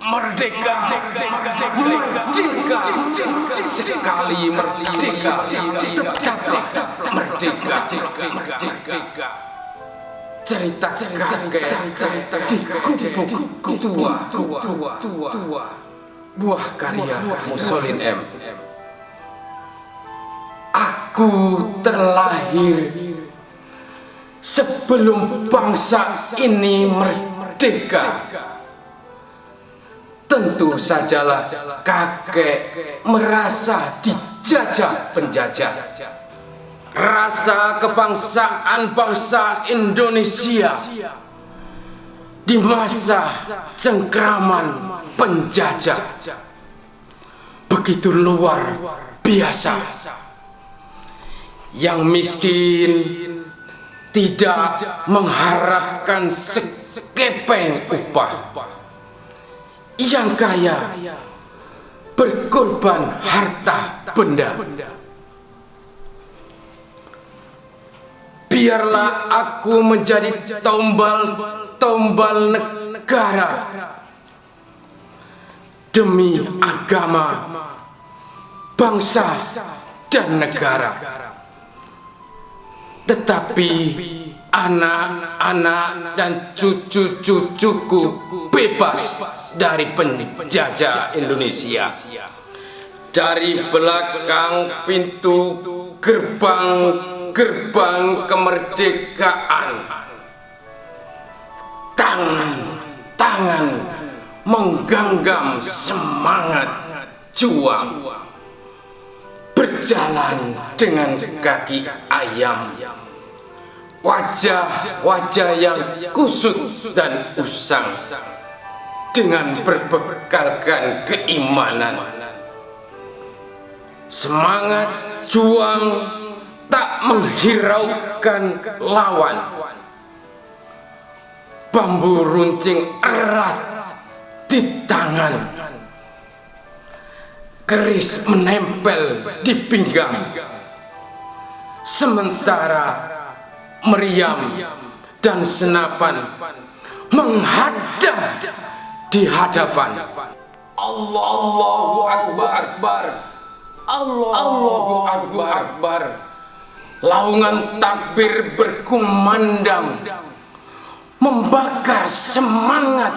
Merdeka, merdeka, sekali merdeka, tetaplah merdeka. Cerita kakek di gubuk tua, buah karya Mussolin M. Aku terlahir sebelum bangsa ini merdeka. Tentu sajalah kakek merasa dijajah penjajah. Rasa kebangsaan bangsa Indonesia di masa cengkraman penjajah begitu luar biasa. Yang miskin tidak mengharapkan sekepeng upah, yang kaya berkorban harta benda. Biarlah aku menjadi tombal negara demi agama, bangsa, dan negara. Tetapi anak-anak dan cucu-cucuku bebas dari penjajah Indonesia. Dari belakang pintu gerbang kemerdekaan, tangan menggenggam semangat juang, berjalan dengan kaki ayam, wajah yang kusut dan usang, dengan berbekalkan keimanan. Semangat juang tak menghiraukan lawan. Bambu runcing erat di tangan, keris menempel di pinggang, sementara meriam dan senapan menghadap di hadapan. Allahu Akbar, Allahu Akbar. Laungan takbir berkumandang, membakar semangat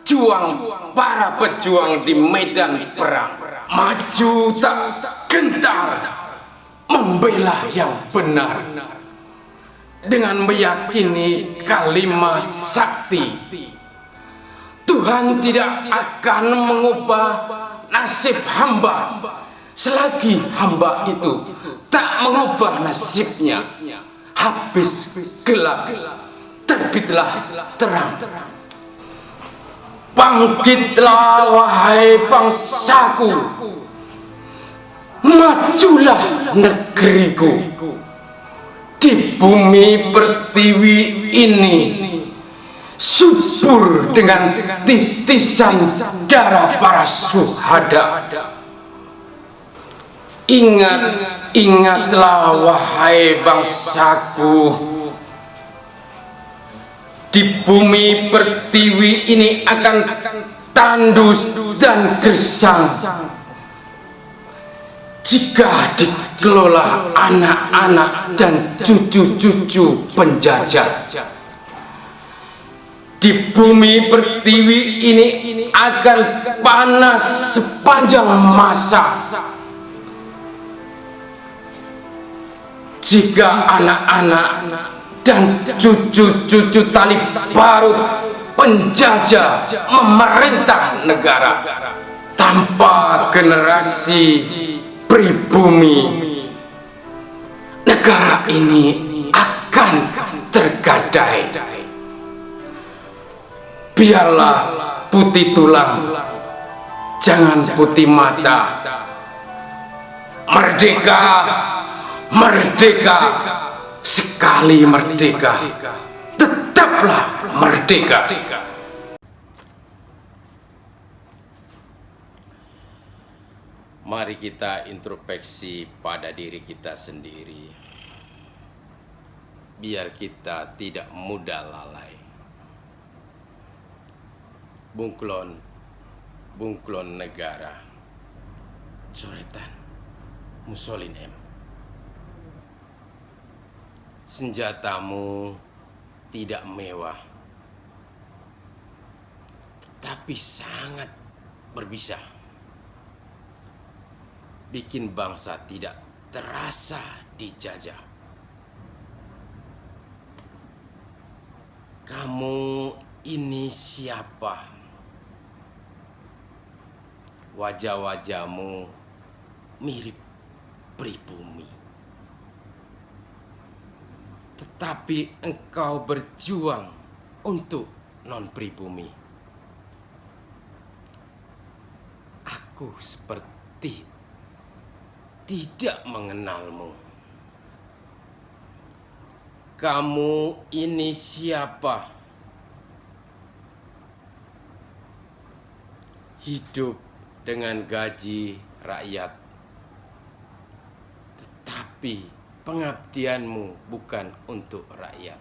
juang para pejuang di medan perang. Maju tak gentar, membela yang benar, dengan meyakini kalimat sakti. Tuhan tidak akan mengubah nasib hamba selagi hamba itu tak mengubah nasibnya. Habis gelap, terbitlah terang. Bangkitlah wahai bangsaku, majulah negeriku. Di bumi pertiwi ini subur dengan titisan darah para syuhada. Ingatlah wahai bangsaku, di bumi pertiwi ini akan tandus dan gersang jika dikelola anak-anak dan cucu-cucu penjajah. Di bumi pertiwi ini akan panas sepanjang masa jika anak-anak dan cucu-cucu tali barut penjajah memerintah negara. Tanpa generasi pribumi, negara ini akan tergadai. Biarlah putih tulang, jangan putih mata. Merdeka, merdeka, sekali merdeka, tetaplah merdeka. Mari kita introspeksi pada diri kita sendiri, biar kita tidak mudah lalai. Bunglon bunglon negara. Coretan Mussolin M. Senjatamu tidak mewah, tetapi sangat berbisa. Bikin bangsa tidak terasa dijajah. Kamu ini siapa? Wajah-wajahmu mirip pribumi, tetapi engkau berjuang untuk non-pribumi. Aku seperti tidak mengenalmu. Kamu ini siapa? Hidup dengan gaji rakyat, tetapi pengabdianmu bukan untuk rakyat,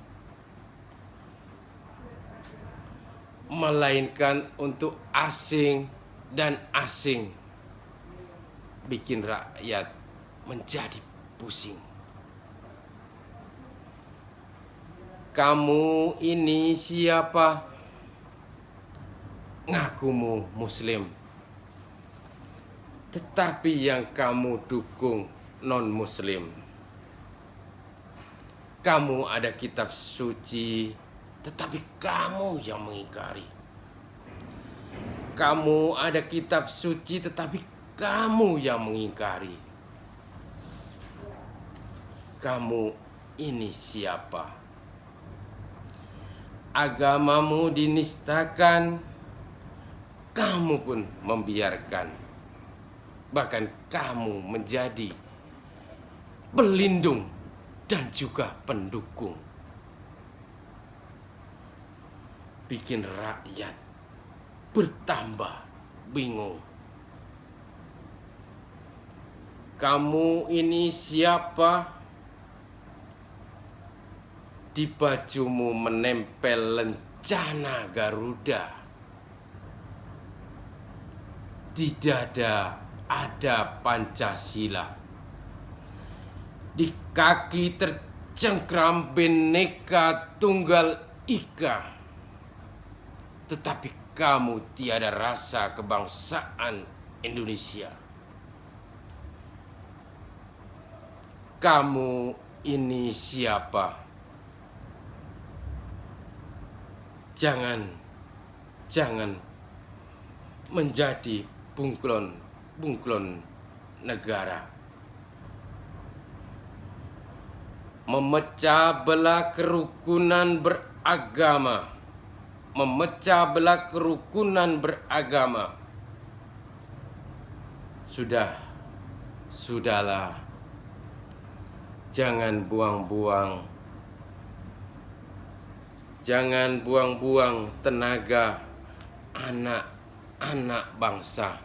melainkan untuk asing dan asing. Bikin rakyat menjadi pusing. Kamu ini siapa? Ngakumu Muslim, tetapi yang kamu dukung non-Muslim. Kamu ada kitab suci, tetapi kamu yang mengingkari. Kamu ada kitab suci, tetapi kamu yang mengingkari. Kamu ini siapa? Agamamu dinistakan, kamu pun membiarkan. Bahkan kamu menjadi pelindung dan juga pendukung. Bikin rakyat bertambah bingung. Kamu ini siapa? Di bajumu menempel lencana Garuda. Di dada ada Pancasila. Di kaki tercengkram Bhinneka Tunggal Ika. Tetapi kamu tiada rasa kebangsaan Indonesia. Kamu ini siapa? Jangan menjadi bunglon negara. Memecah belah kerukunan beragama. Memecah belah kerukunan beragama. Sudahlah. Jangan buang-buang tenaga anak-anak bangsa.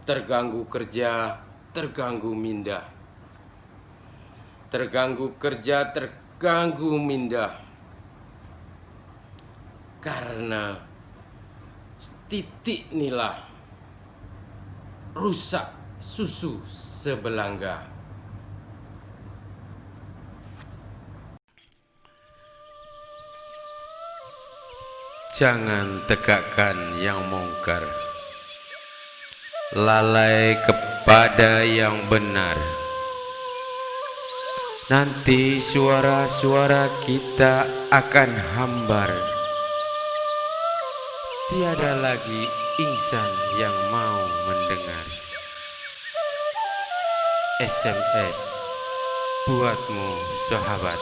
Terganggu kerja, terganggu minda. Terganggu kerja, terganggu minda. Karena titik inilah rusak susu sebelangga. Jangan tegakkan yang mungkar, lalai kepada yang benar. Nanti suara-suara kita akan hambar. Tiada lagi insan yang mau mendengar. SMS buatmu sahabat,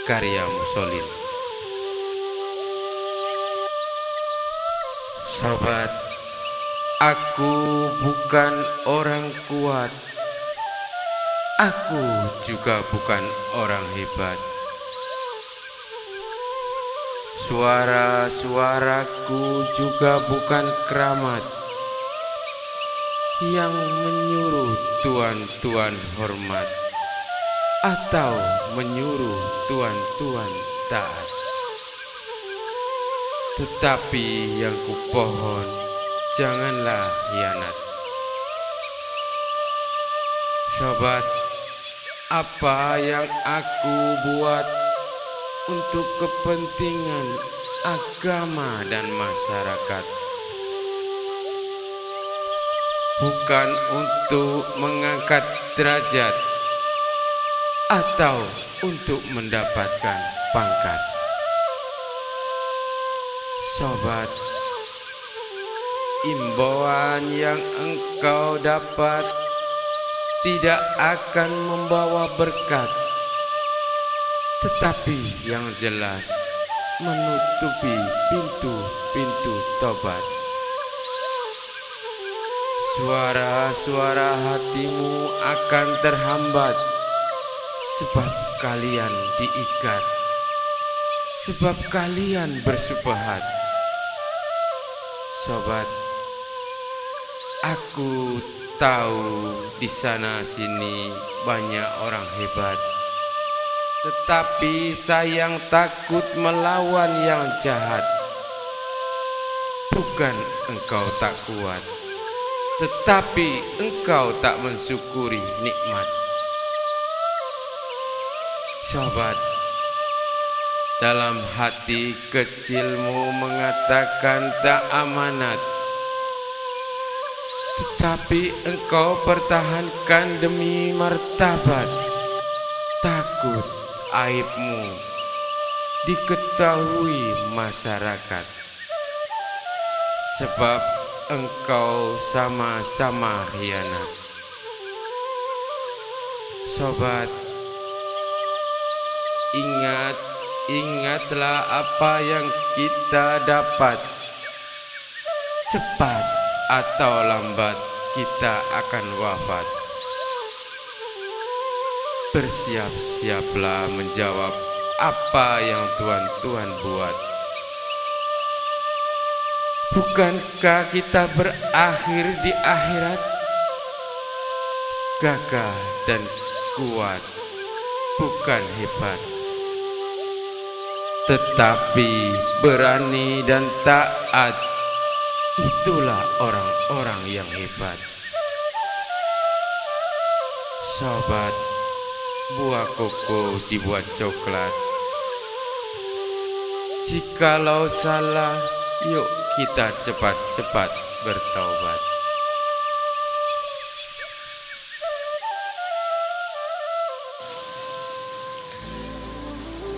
karya Mussolin. Sobat, aku bukan orang kuat. Aku juga bukan orang hebat. Suara-suaraku juga bukan keramat yang menyuruh tuan-tuan hormat atau menyuruh tuan-tuan taat. Tetapi yang kupohon, janganlah hianat. Sobat, apa yang aku buat untuk kepentingan agama dan masyarakat, bukan untuk mengangkat derajat atau untuk mendapatkan pangkat. Sobat, imbauan yang engkau dapat tidak akan membawa berkat, tetapi yang jelas menutupi pintu-pintu tobat. Suara-suara hatimu akan terhambat, sebab kalian diikat, sebab kalian bersubhat. Sobat, aku tahu di sana sini banyak orang hebat, tetapi sayang takut melawan yang jahat. Bukan engkau tak kuat, tetapi engkau tak mensyukuri nikmat. Sobat, dalam hati kecilmu mengatakan tak amanat, tetapi engkau pertahankan demi martabat. Takut aibmu diketahui masyarakat, sebab engkau sama-sama khianat. Sobat, ingatlah apa yang kita dapat. Cepat atau lambat kita akan wafat. Bersiap-siaplah menjawab apa yang Tuhan buat. Bukankah kita berakhir di akhirat? Gagah dan kuat, bukan hebat, tetapi berani dan taat. Itulah orang-orang yang hebat. Sobat, buah koko dibuat coklat. Jikalau salah, yuk kita cepat-cepat bertaubat.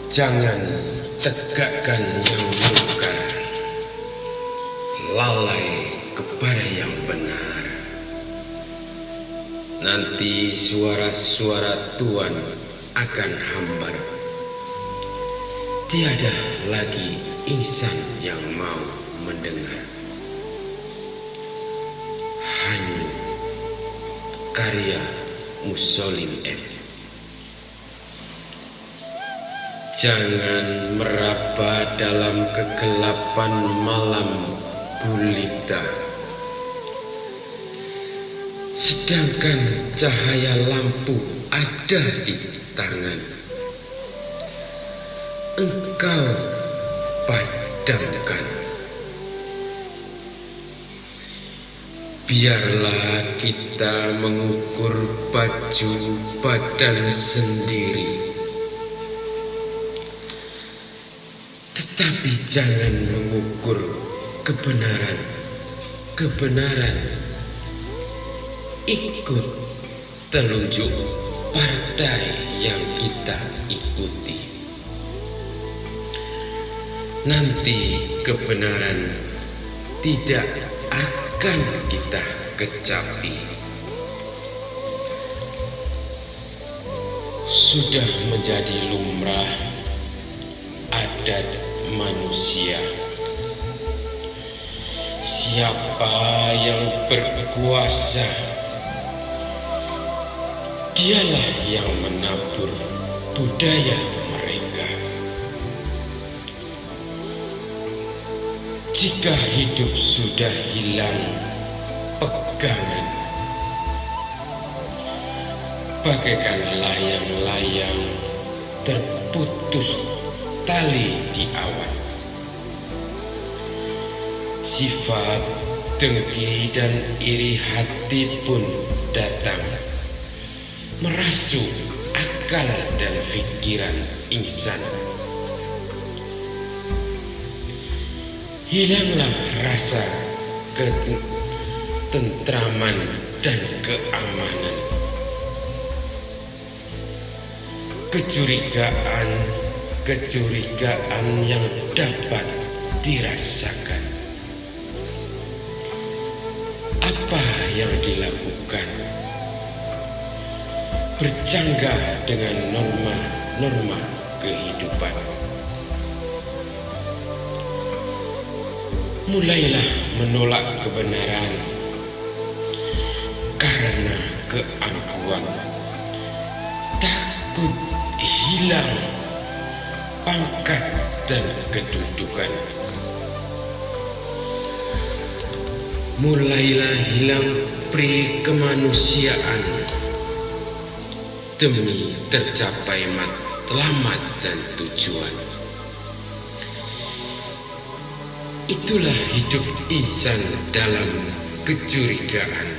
Jangan tegakkan yang mungkar, lalai kepada yang benar. Nanti suara-suara Tuhan akan hambar. Tiada lagi insan yang mau mendengar. Hanyut karya Mussolim M. Jangan meraba dalam kegelapan malam gulita, sedangkan cahaya lampu ada di tangan. Engkau padamkan. Biarlah kita mengukur baju badan sendiri, tetapi jangan mengukur kebenaran. Ikut telunjuk partai yang kita ikuti. Nanti kebenaran tidak akan kita kecapi. Sudah menjadi lumrah adat manusia. Siapa yang berkuasa, dialah yang menabur budaya mereka. Jika hidup sudah hilang pegangan, bagaikan layang-layang terputus tali di awan. sifat dengki dan iri hati pun datang, merasuk akal dan pikiran insan. Hilanglah rasa ketentraman dan keamanan. Kecurigaan yang dapat dirasakan. Apa yang dilakukan bercanggah dengan norma kehidupan. Mulailah menolak kebenaran karena keangkuhan, takut hilang pangkat dan kedudukan. Mulailah hilang pri kemanusiaan demi tercapai matlamat dan tujuan. Itulah hidup insan dalam kecurigaan,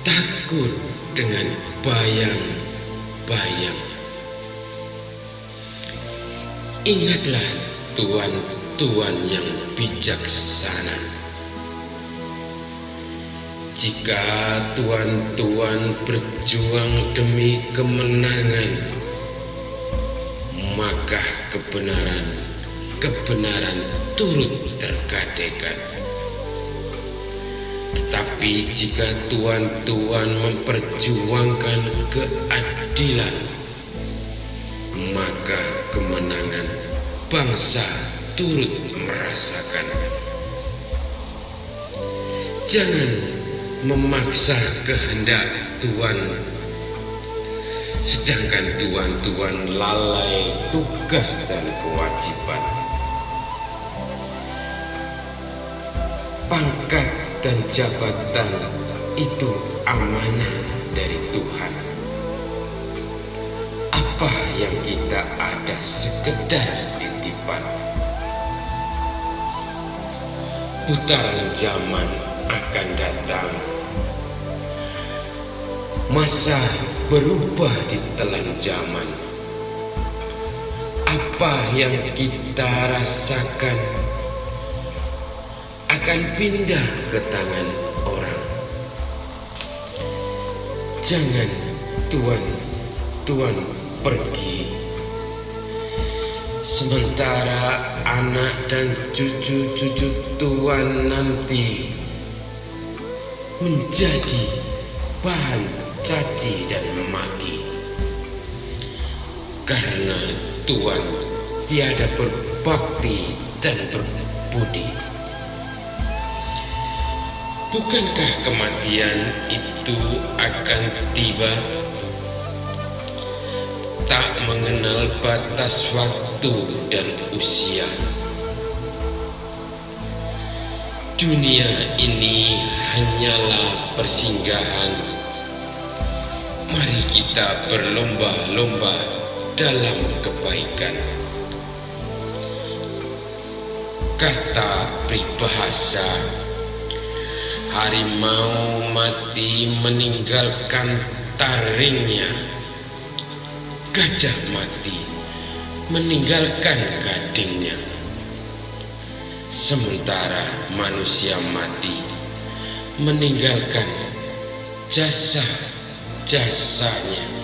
takut dengan bayang-bayang. Ingatlah Tuhan yang bijaksana. Jika Tuhan berjuang demi kemenangan, maka kebenaran turut tergadaikan. Tetapi jika Tuhan memperjuangkan keadilan, maka kemenangan bangsa turut merasakan. Jangan memaksa kehendak Tuhan, sedangkan Tuhan lalai tugas dan kewajiban. Pangkat dan jabatan itu amanah dari Tuhan. Apa yang kita ada sekedar titipan. Putaran zaman akan datang. Masa berubah ditelan zaman. Apa yang kita rasakan akan pindah ke tangan orang. Jangan Tuhan pergi, sementara anak dan cucu-cucu Tuhan nanti menjadi bahan caci dan maki. Karena Tuhan tiada berbakti dan berbudi. Bukankah kematian itu akan tiba? Tak mengenal batas waktu dan usia. Dunia ini hanyalah persinggahan. Mari kita berlomba-lomba dalam kebaikan. Kata peribahasa, harimau mati meninggalkan taringnya, gajah mati meninggalkan gadingnya, sementara manusia mati meninggalkan jasa-jasanya.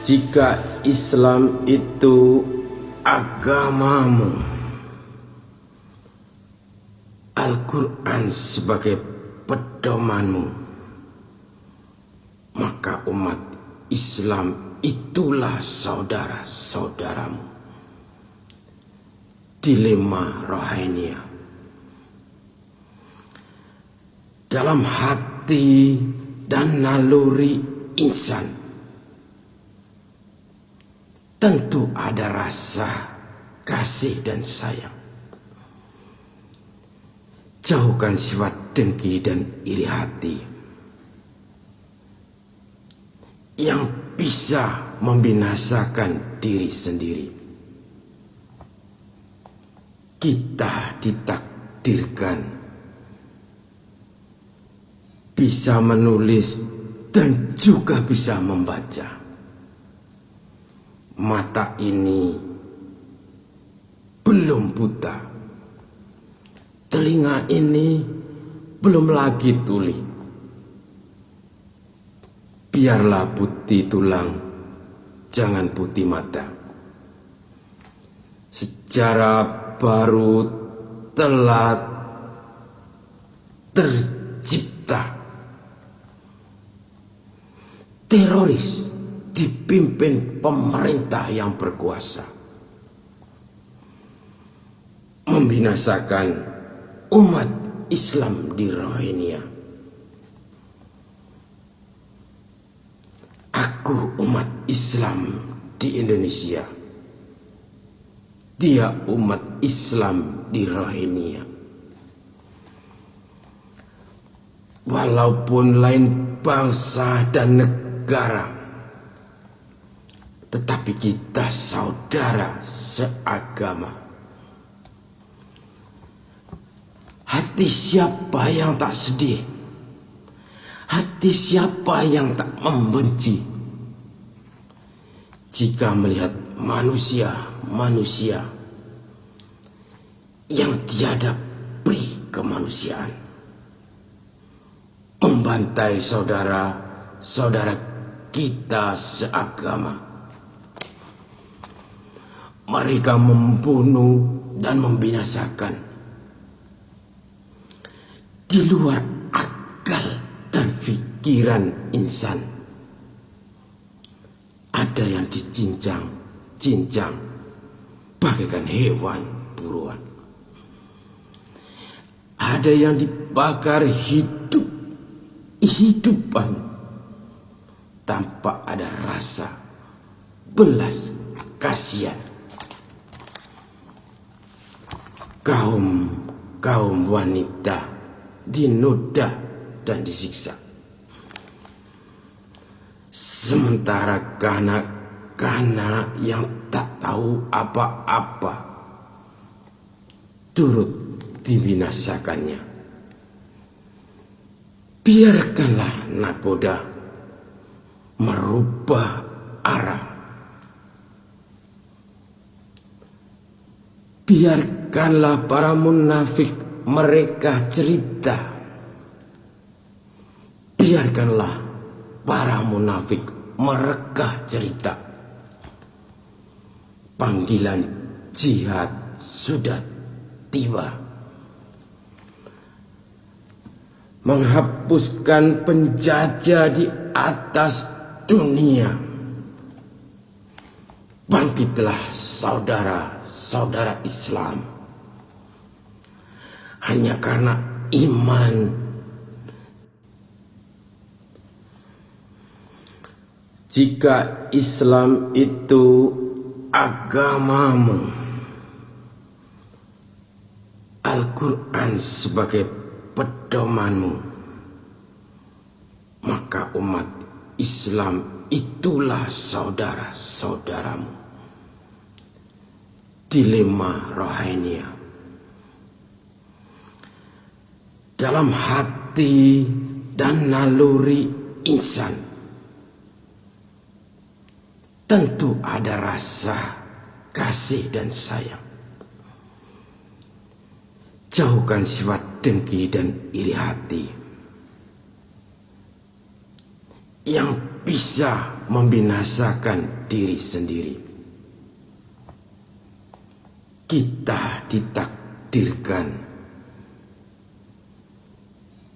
Jika Islam itu agamamu, Al-Quran sebagai pedomanmu, maka umat Islam itulah saudara-saudaramu. Dilema rohania. Dalam hati dan naluri insan tentu ada rasa kasih dan sayang. Jauhkan sifat dengki dan iri hati. yang bisa membinasakan diri sendiri. Kita ditakdirkan bisa menulis dan juga bisa membaca. Mata ini belum buta, telinga ini belum lagi tuli. Biarlah putih tulang, jangan putih mata. Sejarah baru telah tercipta. Teroris dipimpin pemerintah yang berkuasa, membinasakan umat Islam di Rohingya. Aku umat Islam di Indonesia, dia umat Islam di Rohingya. Walaupun lain bangsa dan negara, tetapi kita saudara seagama. Hati siapa yang tak sedih? Hati siapa yang tak membenci? Jika melihat manusia yang tiada pri kemanusiaan, membantai saudara-saudara kita seagama. Mereka membunuh dan membinasakan di luar akal dan pikiran insan. Ada yang dicincang bagaikan hewan buruan. Ada yang dibakar hidupan tanpa ada rasa belas kasihan. Kaum wanita dinoda dan disiksa. Sementara kanak-kanak yang tak tahu apa-apa turut dibinasakannya. Biarkanlah nakoda merubah arah. Biarkanlah para munafik mereka cerita. Biarkanlah para munafik mereka cerita. Panggilan jihad sudah tiba. Menghapuskan penjajah di atas dunia. Bangkitlah saudara-saudara Islam. Hanya karena iman. Jika Islam itu agamamu, Al-Quran sebagai pedomanmu, maka umat Islam itulah saudara-saudaramu. Dilema Rohingya. Dalam hati dan naluri insan tentu ada rasa kasih dan sayang. Jauhkan sifat dengki dan iri hati yang bisa membinasakan diri sendiri. Kita ditakdirkan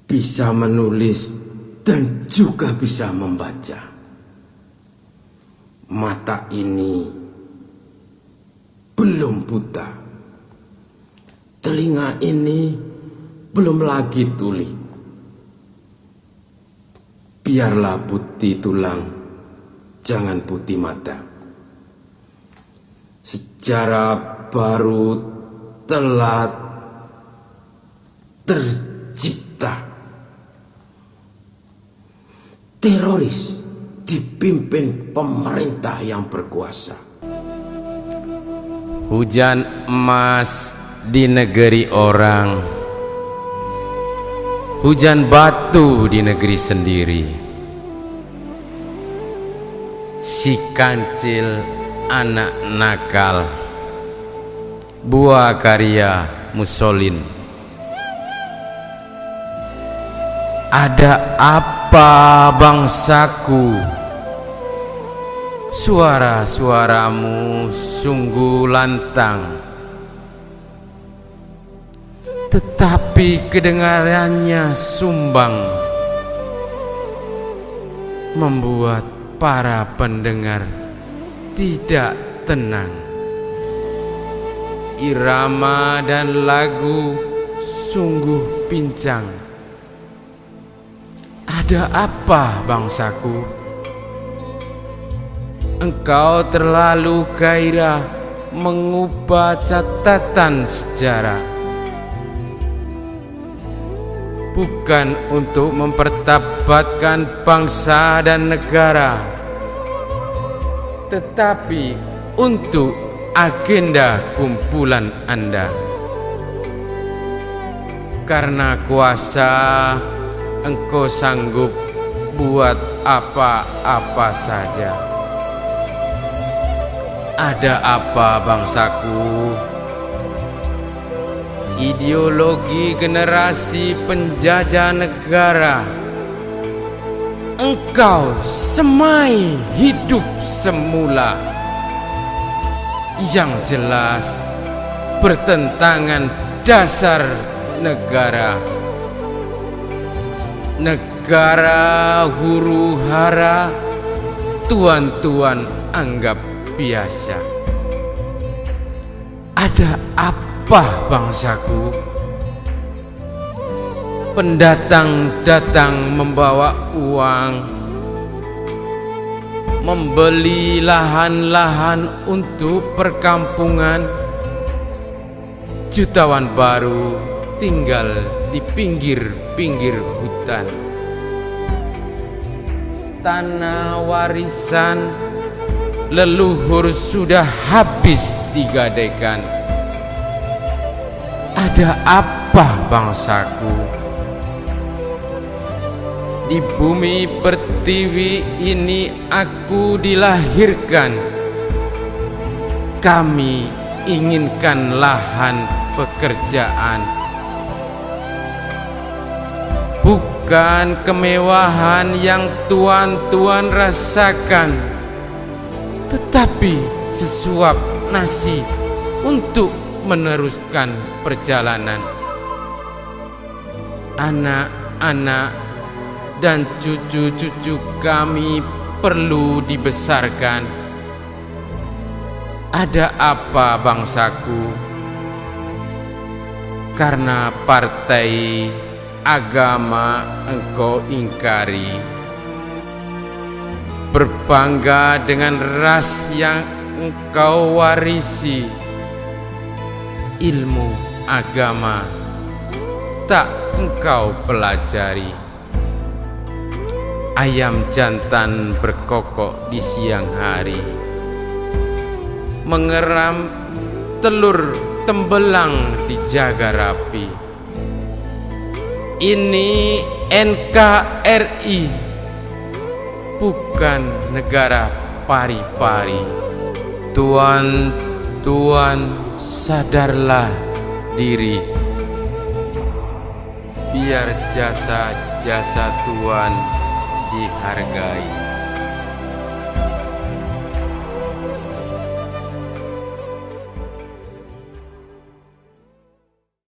bisa menulis dan juga bisa membaca. Mata ini belum buta, telinga ini belum lagi tuli. Biarlah putih tulang, jangan putih mata. Sejarah baru telah tercipta. Teroris dipimpin pemerintah yang berkuasa. Hujan emas di negeri orang, hujan batu di negeri sendiri. Si kancil anak nakal, buah karya Mussolin. Ada apa bangsaku? Suara-suaramu sungguh lantang, tetapi kedengarannya sumbang, membuat para pendengar tidak tenang. Irama dan lagu sungguh pincang. Ada apa bangsaku? Engkau terlalu gairah mengubah catatan sejarah, bukan untuk mempertabatkan bangsa dan negara, tetapi untuk agenda kumpulan Anda. Karena kuasa, engkau sanggup buat apa-apa saja. Ada apa bangsaku? Ideologi generasi penjajah negara engkau semai hidup semula, yang jelas bertentangan dasar negara. Negara huru hara, tuan-tuan anggap biasa. Ada apa bangsaku? Pendatang datang membawa uang, membeli lahan-lahan untuk perkampungan. Jutawan baru tinggal di pinggir-pinggir hutan. Tanah warisan leluhur sudah habis digadaikan. Ada apa bangsaku? Di bumi pertiwi ini aku dilahirkan. Kami inginkan lahan pekerjaan, bukan kemewahan yang tuan-tuan rasakan, tetapi sesuap nasi untuk meneruskan perjalanan. Anak-anak dan cucu-cucu kami perlu dibesarkan. Ada apa bangsaku? Karena partai agama engkau ingkari, berbangga dengan ras yang engkau warisi. Ilmu agama tak engkau pelajari. Ayam jantan berkokok di siang hari, mengeram telur tembelang dijaga rapi. Ini NKRI, bukan negara pari-pari. Tuan, sadarlah diri. Biar jasa-jasa Tuan dihargai.